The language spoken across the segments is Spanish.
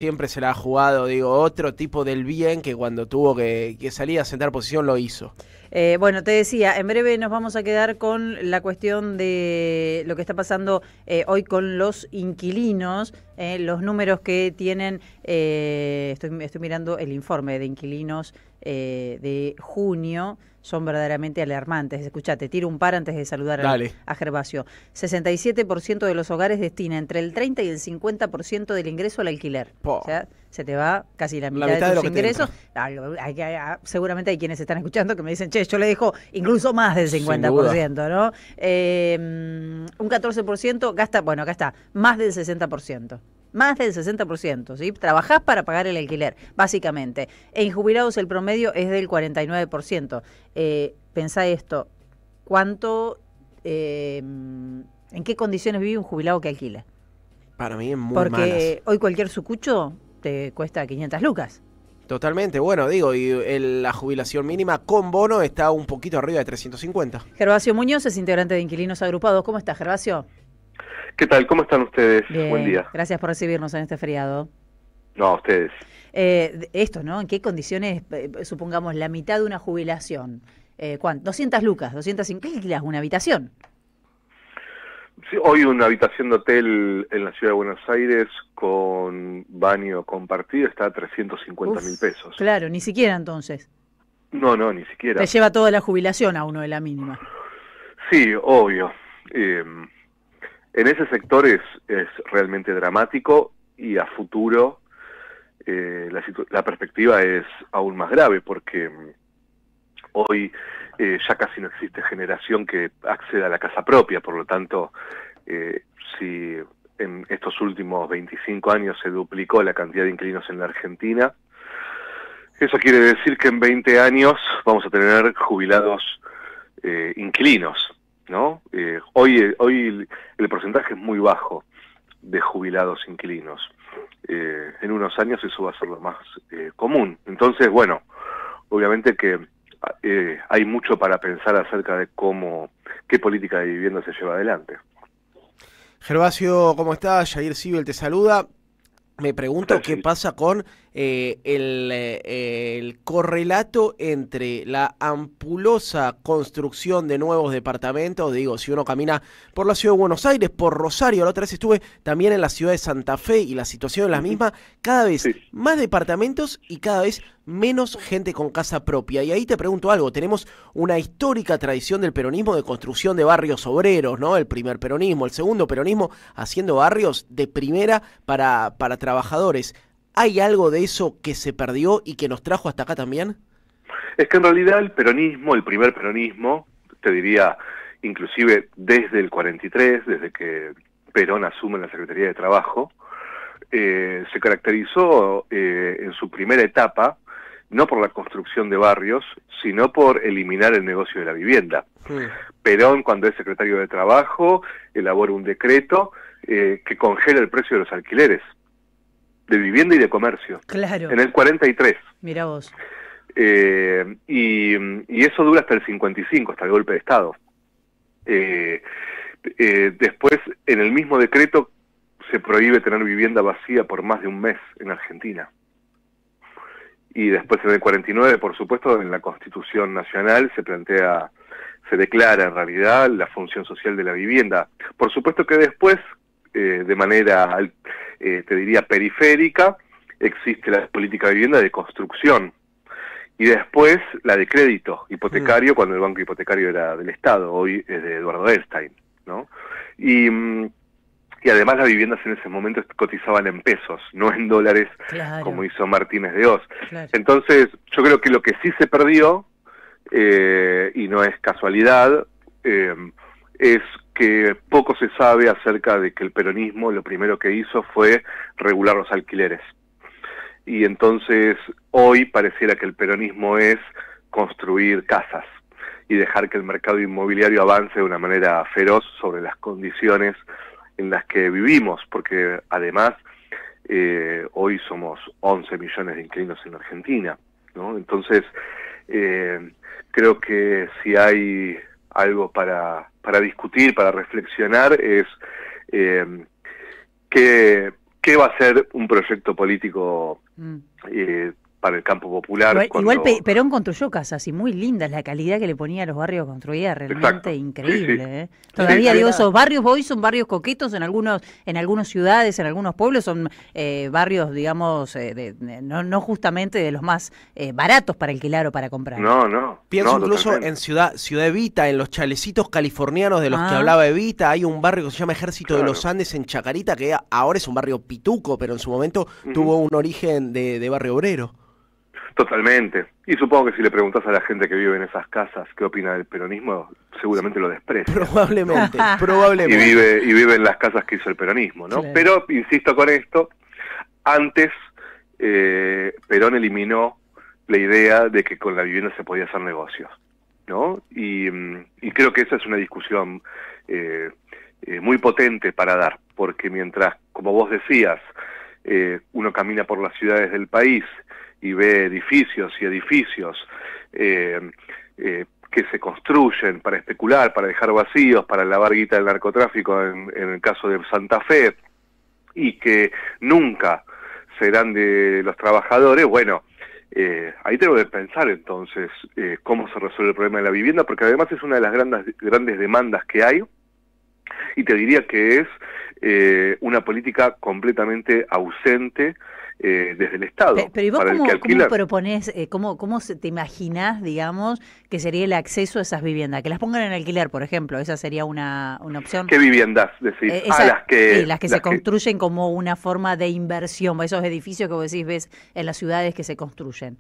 siempre se la ha jugado, digo, otro tipo del bien que cuando tuvo que salir a sentar posición lo hizo. Bueno, te decía, en breve nos vamos a quedar con la cuestión de lo que está pasando hoy con los inquilinos, los números que tienen, estoy mirando el informe de inquilinos de junio, son verdaderamente alarmantes. Escuchate, tiro un par antes de saludar Dale. a Gervasio. 67% de los hogares destina entre el 30 y el 50% del ingreso al alquiler. Po, O sea, se te va casi la la mitad de mitad de lo tus que te ingresos. entra, Seguramente hay quienes están escuchando que me dicen, che, yo le dejo incluso más del sin duda. 50%, ¿no? Un 14% gasta, bueno, acá está, más del 60%. Más del 60%, ¿sí? Trabajás para pagar el alquiler, básicamente. En jubilados el promedio es del 49%. Pensá esto, ¿cuánto, en qué condiciones vive un jubilado que alquila? Para mí es muy malas. Porque hoy cualquier sucucho te cuesta 500 lucas. Totalmente, bueno, digo, y la jubilación mínima con bono está un poquito arriba de 350. Gervasio Muñoz es integrante de Inquilinos Agrupados. ¿Cómo estás, Gervasio? ¿Qué tal? ¿Cómo están ustedes? Buen Bien, día. gracias por recibirnos en este feriado. No, ustedes. Esto, ¿no? ¿En qué condiciones, supongamos, la mitad de una jubilación? ¿Cuánto? 200 lucas, 250, ¿qué alquilas? ¿Una habitación? Sí, hoy una habitación de hotel en la ciudad de Buenos Aires con baño compartido está a 350.000 Uf, pesos. claro, ni siquiera entonces. No, no, ni siquiera. Te lleva toda la jubilación a uno de la mínima. Sí, obvio. En ese sector es realmente dramático y a futuro la perspectiva es aún más grave porque hoy ya casi no existe generación que acceda a la casa propia, por lo tanto, si en estos últimos 25 años se duplicó la cantidad de inquilinos en la Argentina, eso quiere decir que en 20 años vamos a tener jubilados inquilinos, ¿no? Hoy el porcentaje es muy bajo de jubilados inquilinos. En unos años eso va a ser lo más común. Entonces, bueno, obviamente que hay mucho para pensar acerca de qué política de vivienda se lleva adelante. Gervasio, ¿cómo estás? Yair Sibel te saluda. Me pregunto qué Sí. pasa con el correlato entre la ampulosa construcción de nuevos departamentos. Digo, si uno camina por la ciudad de Buenos Aires, por Rosario, la otra vez estuve también en la ciudad de Santa Fe y la situación es la misma, cada vez Sí. más departamentos y cada vez menos gente con casa propia. Y ahí te pregunto algo, tenemos una histórica tradición del peronismo de construcción de barrios obreros, ¿no? El primer peronismo, el segundo peronismo haciendo barrios de primera para trabajadores. ¿Hay algo de eso que se perdió y que nos trajo hasta acá también? Es que en realidad el peronismo, el primer peronismo, te diría inclusive desde el 43, desde que Perón asume la Secretaría de Trabajo, se caracterizó en su primera etapa no por la construcción de barrios, sino por eliminar el negocio de la vivienda. Perón, cuando es secretario de Trabajo, elabora un decreto que congela el precio de los alquileres de vivienda y de comercio. Claro. En el 43. Mirá vos. Y eso dura hasta el 55, hasta el golpe de Estado. Después, en el mismo decreto, se prohíbe tener vivienda vacía por más de un mes en Argentina. Y después, en el 49, por supuesto, en la Constitución Nacional se declara en realidad la función social de la vivienda. Por supuesto que después, de manera, te diría, periférica, existe la política de vivienda de construcción. Y después la de crédito hipotecario, cuando el banco hipotecario era del Estado, hoy es de Eduardo Elstein, ¿no? Y además las viviendas en ese momento cotizaban en pesos, no en dólares, Claro. como hizo Martínez de Oz. Claro. Entonces, yo creo que lo que sí se perdió, y no es casualidad, es que poco se sabe acerca de que el peronismo lo primero que hizo fue regular los alquileres. Y entonces hoy pareciera que el peronismo es construir casas y dejar que el mercado inmobiliario avance de una manera feroz sobre las condiciones en las que vivimos, porque además hoy somos 11 millones de inquilinos en Argentina, ¿no? Entonces creo que si hay algo para discutir, para reflexionar, es qué ¿qué va a ser un proyecto político para el campo popular? Igual Perón construyó casas y muy lindas, la calidad que le ponía a los barrios construidas, realmente Exacto. increíble. Sí. Todavía Sí. digo, esos barrios hoy son barrios coquetos en algunas ciudades, en algunos pueblos, son barrios, digamos, no justamente de los más baratos para alquilar o para comprar. No. Pienso no, incluso totalmente. en Ciudad Evita, en los chalecitos californianos de los que Ah. hablaba Evita. Hay un barrio que se llama Ejército de Claro. los Andes en Chacarita, que ahora es un barrio pituco, pero en su momento tuvo un origen de barrio obrero. Totalmente. Y supongo que si le preguntas a la gente que vive en esas casas qué opina del peronismo, seguramente lo desprecia. Probablemente, Y probablemente. vive en las casas que hizo el peronismo, ¿no? Claro. Pero, insisto con esto, antes Perón eliminó la idea de que con la vivienda se podía hacer negocios, ¿no? Y creo que esa es una discusión muy potente para dar, porque mientras, como vos decías, uno camina por las ciudades del país y ve edificios y edificios que se construyen para especular, para dejar vacíos, para lavar guita del narcotráfico en el caso de Santa Fe, y que nunca serán de los trabajadores, bueno, ahí tengo que pensar entonces cómo se resuelve el problema de la vivienda, porque además es una de las grandes demandas que hay, y te diría que es una política completamente ausente desde el Estado. Pero ¿y vos para el que cómo alquila. proponés, cómo te imaginás, digamos, que sería el acceso a esas viviendas? Que las pongan en alquiler, por ejemplo, esa sería una opción. ¿Qué viviendas decís? Las que se construyen como una forma de inversión, esos edificios que vos decís ves en las ciudades que se construyen,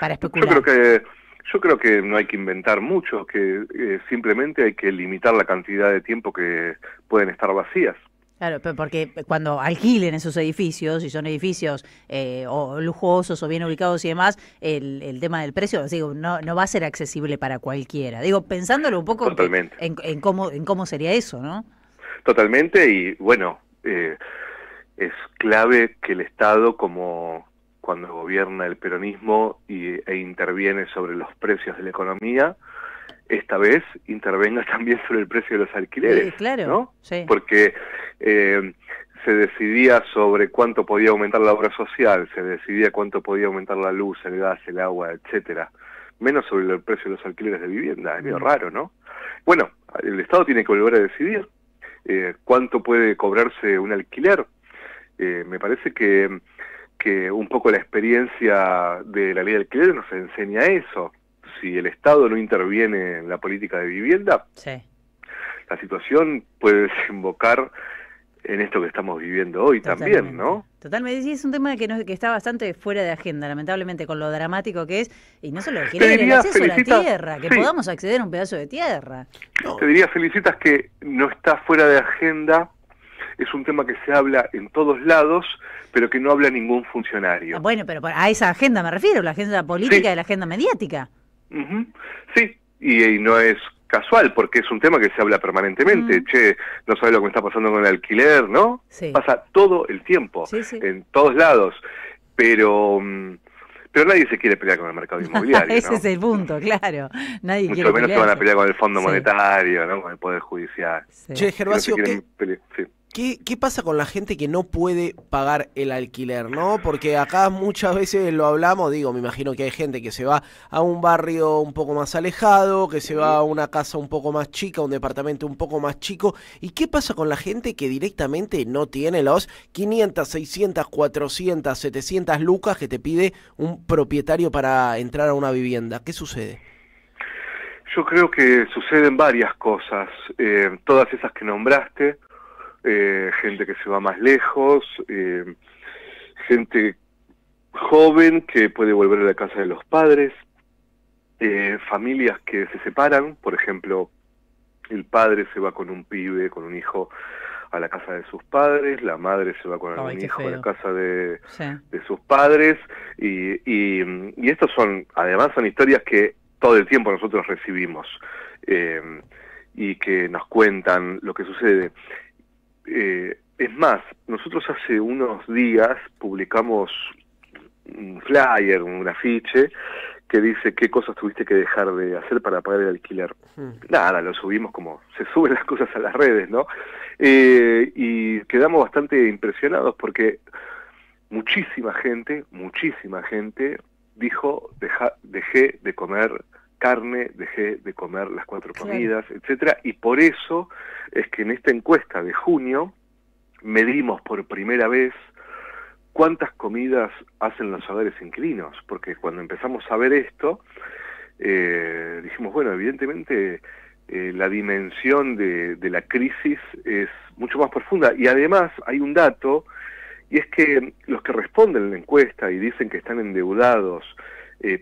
para especular. Yo creo que no hay que inventar mucho, que simplemente hay que limitar la cantidad de tiempo que pueden estar vacías. Claro, porque cuando alquilen esos edificios, si son edificios o lujosos o bien ubicados y demás, el tema del precio, digo, no va a ser accesible para cualquiera. Digo, pensándolo un poco en cómo sería eso, ¿no? Totalmente, y bueno, es clave que el Estado, como cuando gobierna el peronismo e interviene sobre los precios de la economía, esta vez intervenga también sobre el precio de los alquileres, claro, ¿no? Sí. Porque se decidía sobre cuánto podía aumentar la obra social, se decidía cuánto podía aumentar la luz, el gas, el agua, etcétera, menos sobre el precio de los alquileres de vivienda. Es medio raro, ¿no? Bueno, el Estado tiene que volver a decidir cuánto puede cobrarse un alquiler. Me parece que un poco la experiencia de la ley de alquiler nos enseña eso. Si el Estado no interviene en la política de vivienda, sí, la situación puede desembocar en esto que estamos viviendo hoy también, ¿no? Totalmente, sí, es un tema que está bastante fuera de agenda, lamentablemente, con lo dramático que es, y no solo el acceso a la tierra, que podamos acceder a un pedazo de tierra. Te diría, Felicitas, que no está fuera de agenda, es un tema que se habla en todos lados, pero que no habla ningún funcionario. Bueno, pero a esa agenda me refiero, la agenda política y la agenda mediática. Sí, y no es casual, porque es un tema que se habla permanentemente. Che, no sabes lo que me está pasando con el alquiler, ¿no? Sí. Pasa todo el tiempo, en todos lados, pero nadie se quiere pelear con el mercado inmobiliario, Ese ¿no? es el punto, claro. Nadie Mucho quiere menos se van a pelear con el Fondo Sí. Monetario, ¿no? Con el Poder Judicial. Sí. Che, Gervasio, Sí. ¿qué pasa con la gente que no puede pagar el alquiler, no? Porque acá muchas veces lo hablamos, digo, me imagino que hay gente que se va a un barrio un poco más alejado, que se va a una casa un poco más chica, un departamento un poco más chico. ¿Y qué pasa con la gente que directamente no tiene los 500, 600, 400, 700 lucas que te pide un propietario para entrar a una vivienda? ¿Qué sucede? Yo creo que suceden varias cosas, todas esas que nombraste. Gente que se va más lejos, gente joven que puede volver a la casa de los padres, familias que se separan, por ejemplo, el padre se va con un pibe, con un hijo a la casa de sus padres, la madre se va con algún hijo a la casa de sus padres, y estos además son historias que todo el tiempo nosotros recibimos, y que nos cuentan lo que sucede. Es más, nosotros hace unos días publicamos un flyer, un afiche, que dice qué cosas tuviste que dejar de hacer para pagar el alquiler. Nada, lo subimos como se suben las cosas a las redes, ¿no? Y quedamos bastante impresionados porque muchísima gente dijo, dejé de comer carne, dejé de comer las 4 comidas, etcétera, y por eso es que en esta encuesta de junio medimos por primera vez cuántas comidas hacen los hogares inquilinos, porque cuando empezamos a ver esto, dijimos, bueno, evidentemente la dimensión de la crisis es mucho más profunda, y además hay un dato, y es que los que responden a la encuesta y dicen que están endeudados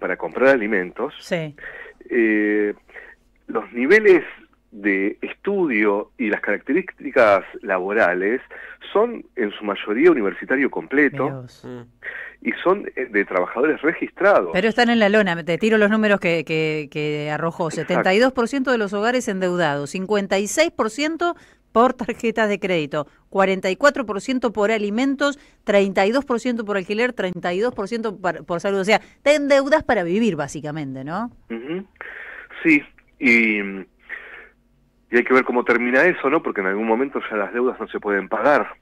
para comprar alimentos, sí. Los niveles de estudio y las características laborales son en su mayoría universitario completo y son de trabajadores registrados. Pero están en la lona, te tiro los números que arrojó. Exacto. 72% de los hogares endeudados, 56% por tarjetas de crédito, 44% por alimentos, 32% por alquiler, 32% por salud. O sea, te endeudas para vivir, básicamente, ¿no? Sí, y hay que ver cómo termina eso, ¿no? Porque en algún momento ya las deudas no se pueden pagar.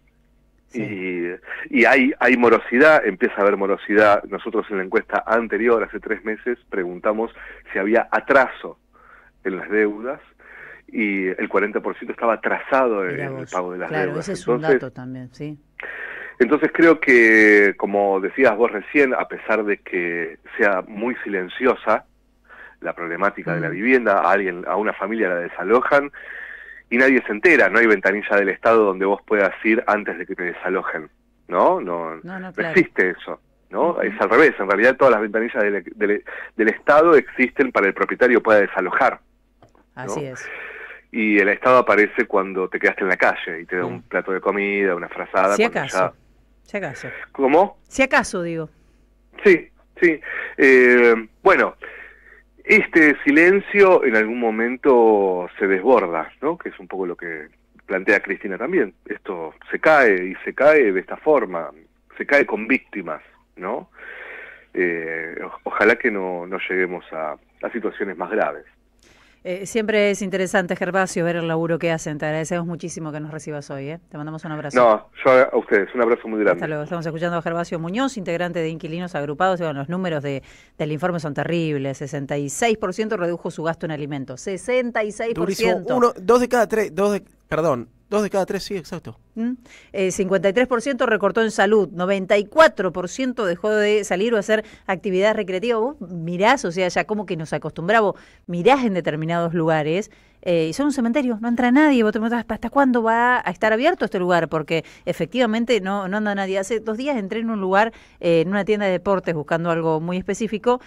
Sí. Y hay morosidad, empieza a haber morosidad. Nosotros en la encuesta anterior, hace 3 meses, preguntamos si había atraso en las deudas, y el 40% estaba atrasado en el pago de las deudas. Claro, ese es un dato también, sí. Entonces creo que, como decías vos recién, a pesar de que sea muy silenciosa la problemática de la vivienda, a una familia la desalojan y nadie se entera, no hay ventanilla del Estado donde vos puedas ir antes de que te desalojen, ¿no? No existe eso, ¿no? Es al revés, en realidad todas las ventanillas del Estado existen para el propietario pueda desalojar, ¿no? Así es. Y el Estado aparece cuando te quedaste en la calle y te da un plato de comida, una frazada. Si acaso. Si acaso. ¿Cómo? Si acaso, digo. Sí. Bueno, este silencio en algún momento se desborda, ¿no? Que es un poco lo que plantea Cristina también. Esto se cae y se cae de esta forma, se cae con víctimas, ¿no? Ojalá que no lleguemos a situaciones más graves. Siempre es interesante, Gervasio, ver el laburo que hacen. Te agradecemos muchísimo que nos recibas hoy. Te mandamos un abrazo. No, yo a ustedes, un abrazo muy grande. Hasta luego. Estamos escuchando a Gervasio Muñoz, integrante de Inquilinos Agrupados. Y bueno, los números del informe son terribles. 66% redujo su gasto en alimentos. 66%. Durísimo. 2 de cada 3, sí, exacto. 53% recortó en salud, 94% dejó de salir o hacer actividad recreativa. Vos mirás, o sea, ya como que nos acostumbramos, mirás en determinados lugares y son un cementerio, no entra nadie. Vos te preguntás, ¿hasta cuándo va a estar abierto este lugar? Porque efectivamente no anda nadie. Hace 2 días entré en un lugar, en una tienda de deportes, buscando algo muy específico.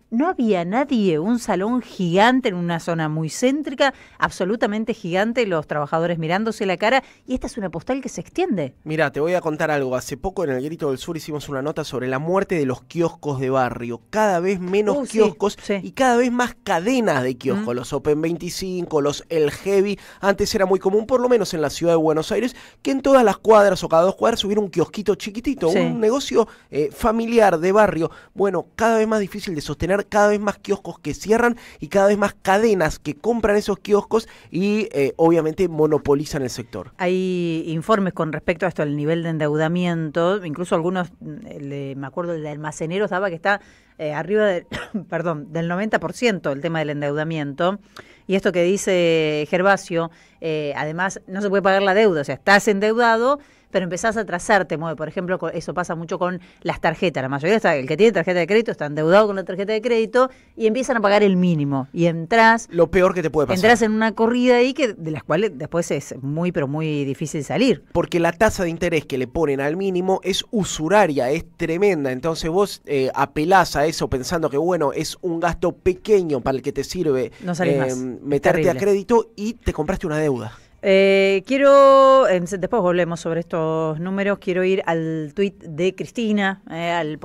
No había nadie, un salón gigante en una zona muy céntrica, absolutamente gigante, los trabajadores mirándose la cara, y esta es una postal que se extiende. Mira, te voy a contar algo. Hace poco en el Grito del Sur hicimos una nota sobre la muerte de los kioscos de barrio. Cada vez menos kioscos y cada vez más cadenas de kioscos. Los Open 25, los El Heavy. Antes era muy común, por lo menos en la ciudad de Buenos Aires, que en todas las cuadras o cada 2 cuadras hubiera un kiosquito chiquitito, un negocio familiar de barrio. Bueno, cada vez más difícil de sostener, cada vez más kioscos que cierran y cada vez más cadenas que compran esos kioscos y obviamente monopolizan el sector. Hay informes con respecto a esto, al nivel de endeudamiento, incluso algunos, me acuerdo, el de almaceneros daba que está arriba del 90% el tema del endeudamiento. Y esto que dice Gervasio, además no se puede pagar la deuda, o sea, estás endeudado, pero empezás a atrasarte. Por ejemplo, eso pasa mucho con las tarjetas. La mayoría, el que tiene tarjeta de crédito está endeudado con la tarjeta de crédito y empiezan a pagar el mínimo. Y entras... Lo peor que te puede pasar. Entras en una corrida ahí de las cuales después es muy, pero muy difícil salir. Porque la tasa de interés que le ponen al mínimo es usuraria, es tremenda. Entonces vos apelás a eso pensando que, bueno, es un gasto pequeño para el que te sirve meterte a crédito y te compraste una deuda. Después volvemos sobre estos números, quiero ir al tuit de Cristina, al